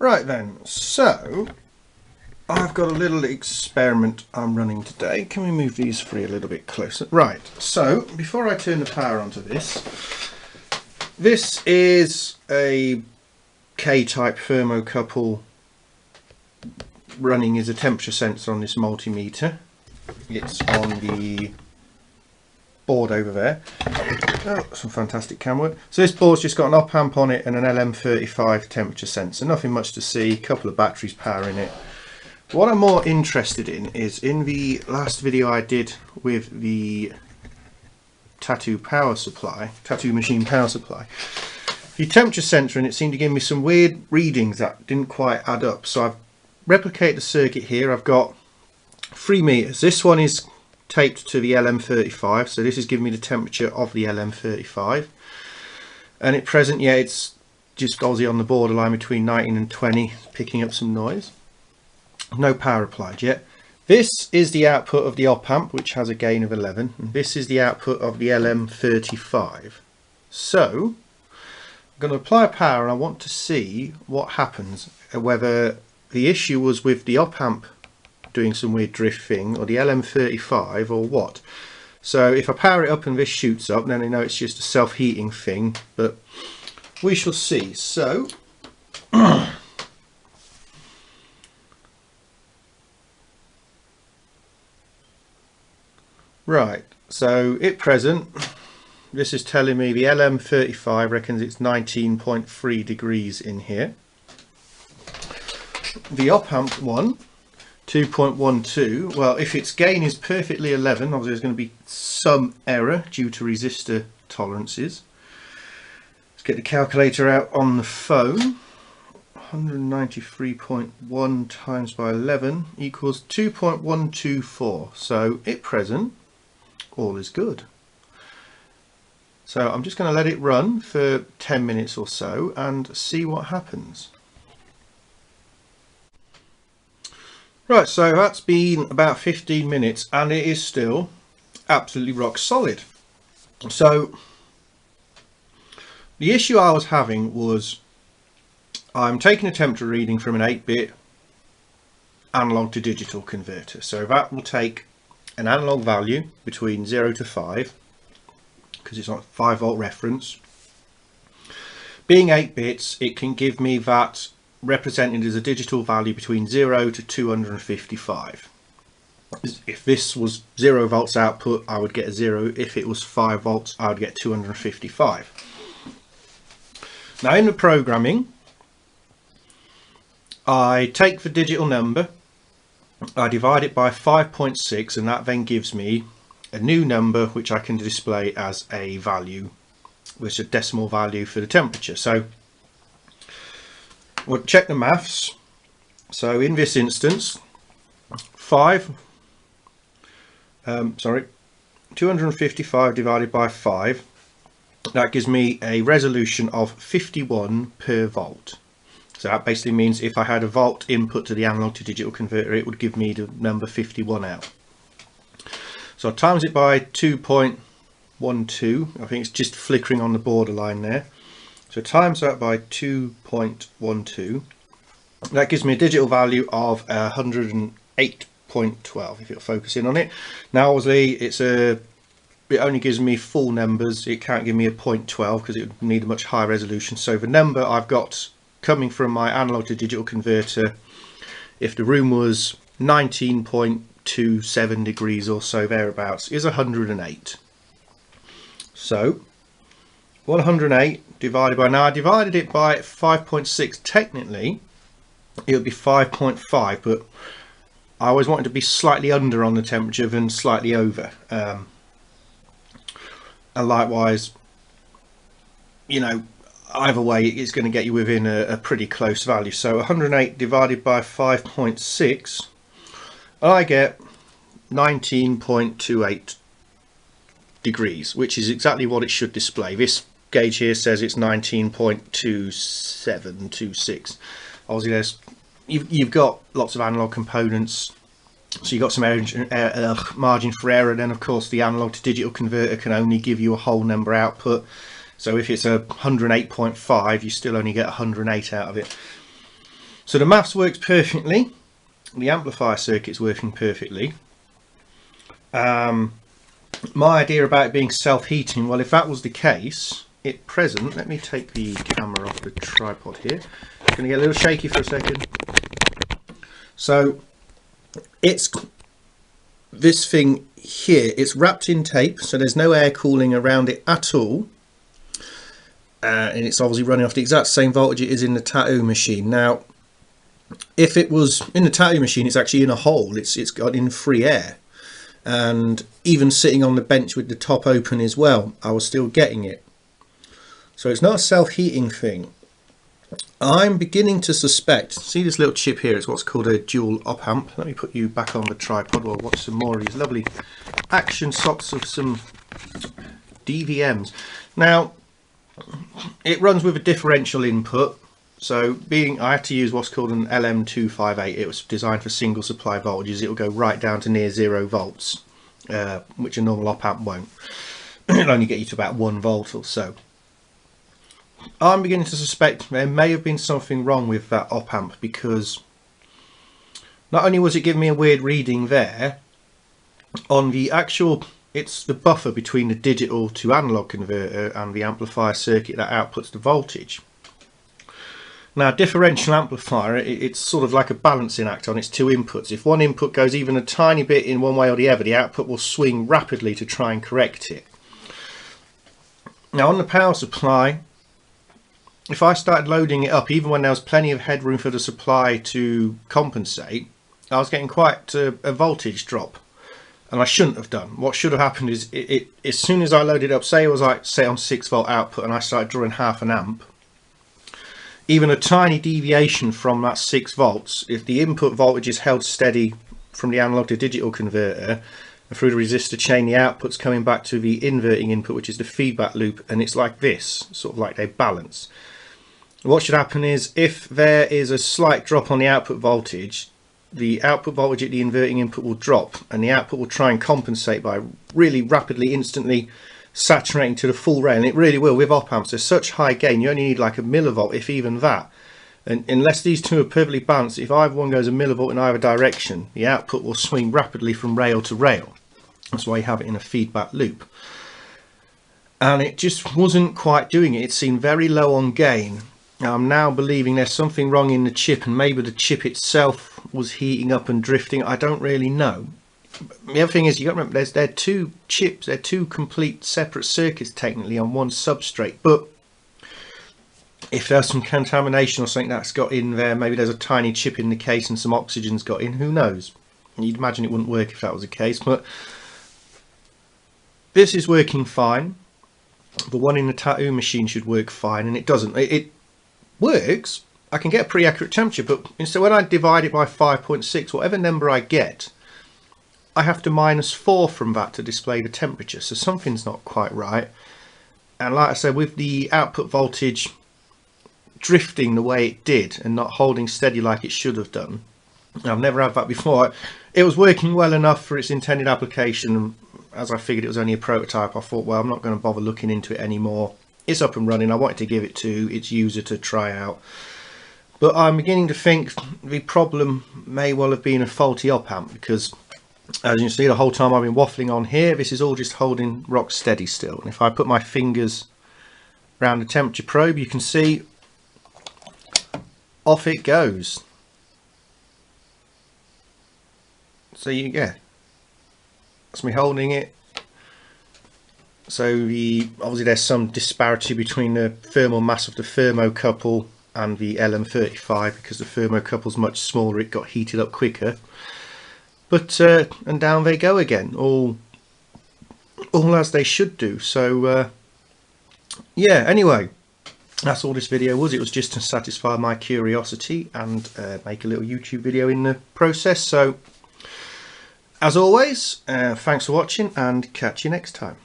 Right then, so I've got a little experiment I'm running today. Can we move these three a little bit closer? Right, so before I turn the power onto this, this is a K-type thermocouple running as a temperature sensor on this multimeter. It's on the board over there. Oh, some fantastic cam work. So this board's just got an op amp on it and an lm35 temperature sensor. Nothing much to see, a couple of batteries powering it. What I'm more interested in is in the last video I did with the tattoo machine power supply, the temperature sensor, and it seemed to give me some weird readings that didn't quite add up. So I've replicated the circuit here. I've got 3 meters. This one is taped to the lm35, so this is giving me the temperature of the lm35, and at present, yeah, it's just obviously on the borderline between 19 and 20, picking up some noise. No power applied yet. This is the output of the op amp, which has a gain of 11, and this is the output of the lm35. So I'm going to apply power, and I want to see what happens, whether the issue was with the op amp doing some weird drift thing, or the lm35, or what. So if I power it up and this shoots up, then I know it's just a self-heating thing, but we shall see. So right, so at present this is telling me the lm35 reckons it's 19.3 degrees in here. The op amp one, 2.12, well, if its gain is perfectly 11, obviously there's going to be some error due to resistor tolerances. Let's get the calculator out on the phone. 193.1 times by 11 equals 2.124. So at present, all is good. So I'm just going to let it run for 10 minutes or so and see what happens. Right, so that's been about 15 minutes and it is still absolutely rock solid. So the issue I was having was I'm taking a temperature reading from an 8-bit analog to digital converter. So that will take an analog value between 0 to 5, because it's on 5-volt reference. Being 8 bits, it can give me that represented as a digital value between 0 to 255. If this was 0 volts output, I would get a 0. If it was 5 volts, I would get 255. Now in the programming, I take the digital number, I divide it by 5.6, and that then gives me a new number which I can display as a value, which is a decimal value for the temperature. So we'll check the maths. So in this instance, 255 divided by 5, that gives me a resolution of 51 per volt. So that basically means if I had a volt input to the analog to digital converter, it would give me the number 51 out. So I times it by 2.12, I think it's just flickering on the borderline there. So times that by 2.12, that gives me a digital value of 108.12 if you're focusing on it. Now obviously it only gives me full numbers, it can't give me a 0.12 because it would need a much higher resolution. So the number I've got coming from my analog to digital converter, if the room was 19.27 degrees or so thereabouts, is 108. So 108 divided by, now I divided it by 5.6, technically it would be 5.5, but I always wanted to be slightly under on the temperature than slightly over, and likewise, you know, either way it's going to get you within a pretty close value. So 108 divided by 5.6, I get 19.28 degrees, which is exactly what it should display. This gauge here says it's 19.2726. Obviously you've got lots of analog components, so you've got some margin for error. Then of course the analog to digital converter can only give you a whole number output, so if it's a 108.5, you still only get 108 out of it. So the maths works perfectly, the amplifier circuit's working perfectly. My idea about it being self-heating, well, if that was the case, at present, let me take the camera off the tripod here. It's going to get a little shaky for a second. So it's this thing here, it's wrapped in tape, so there's no air cooling around it at all. And it's obviously running off the exact same voltage it is in the tattoo machine. Now, if it was in the tattoo machine, it's actually in a hole, it's got in free air. And even sitting on the bench with the top open as well, I was still getting it. So it's not a self-heating thing. I'm beginning to suspect, see this little chip here, it's what's called a dual op amp. Let me put you back on the tripod while I watch some more of these lovely action shots of some DVMs. Now, it runs with a differential input, so I had to use what's called an lm35. It was designed for single supply voltages. It will go right down to near 0 volts, which a normal op amp won't. It'll only get you to about 1 volt or so. I'm beginning to suspect there may have been something wrong with that op amp, because not only was it giving me a weird reading there, on the actual, it's the buffer between the digital to analog converter and the amplifier circuit that outputs the voltage. Now, differential amplifier, it's sort of like a balancing act on its two inputs. If one input goes even a tiny bit in one way or the other, the output will swing rapidly to try and correct it. Now, on the power supply, if I started loading it up, even when there was plenty of headroom for the supply to compensate, I was getting quite a voltage drop. And I shouldn't have done. What should have happened is, as soon as I loaded up, say it was like, say on 6 volt output, and I started drawing half an amp, even a tiny deviation from that 6 volts, if the input voltage is held steady from the analog to digital converter, and through the resistor chain, the output's coming back to the inverting input, which is the feedback loop, and it's like this, sort of like they balance. What should happen is, if there is a slight drop on the output voltage, the output voltage at the inverting input will drop, and the output will try and compensate by really rapidly, instantly saturating to the full rail. And it really will with op amps. There's such high gain, you only need like a millivolt, if even that. And unless these two are perfectly balanced, if either one goes a millivolt in either direction, the output will swing rapidly from rail to rail. That's why you have it in a feedback loop. And it just wasn't quite doing it. It seemed very low on gain. I'm now believing there's something wrong in the chip, and maybe the chip itself was heating up and drifting. I don't really know. The other thing is, you got to remember, they're two chips, they're two complete separate circuits technically on one substrate. But if there's some contamination or something that's got in there, maybe there's a tiny chip in the case and some oxygen's got in, who knows? You'd imagine it wouldn't work if that was the case, but this is working fine. The one in the tattoo machine should work fine, and it doesn't. It works. I can get a pretty accurate temperature, but instead when I divide it by 5.6, whatever number I get, I have to -4 from that to display the temperature, so something's not quite right. And like I said, with the output voltage drifting the way it did and not holding steady like it should have done, I've never had that before. It was working well enough for its intended application. As I figured it was only a prototype, I thought, well, I'm not going to bother looking into it anymore. It's up and running. I wanted to give it to its user to try out. But I'm beginning to think the problem may well have been a faulty op amp, because as you can see, the whole time I've been waffling on here, this is all just holding rock steady still. And if I put my fingers around the temperature probe, you can see off it goes. So that's me holding it. So obviously there's some disparity between the thermal mass of the thermocouple and the lm35, because the thermocouple's much smaller, it got heated up quicker. But and down they go again, all as they should do. So yeah, anyway, that's all this video was. It was just to satisfy my curiosity and make a little YouTube video in the process. So as always, thanks for watching, and catch you next time.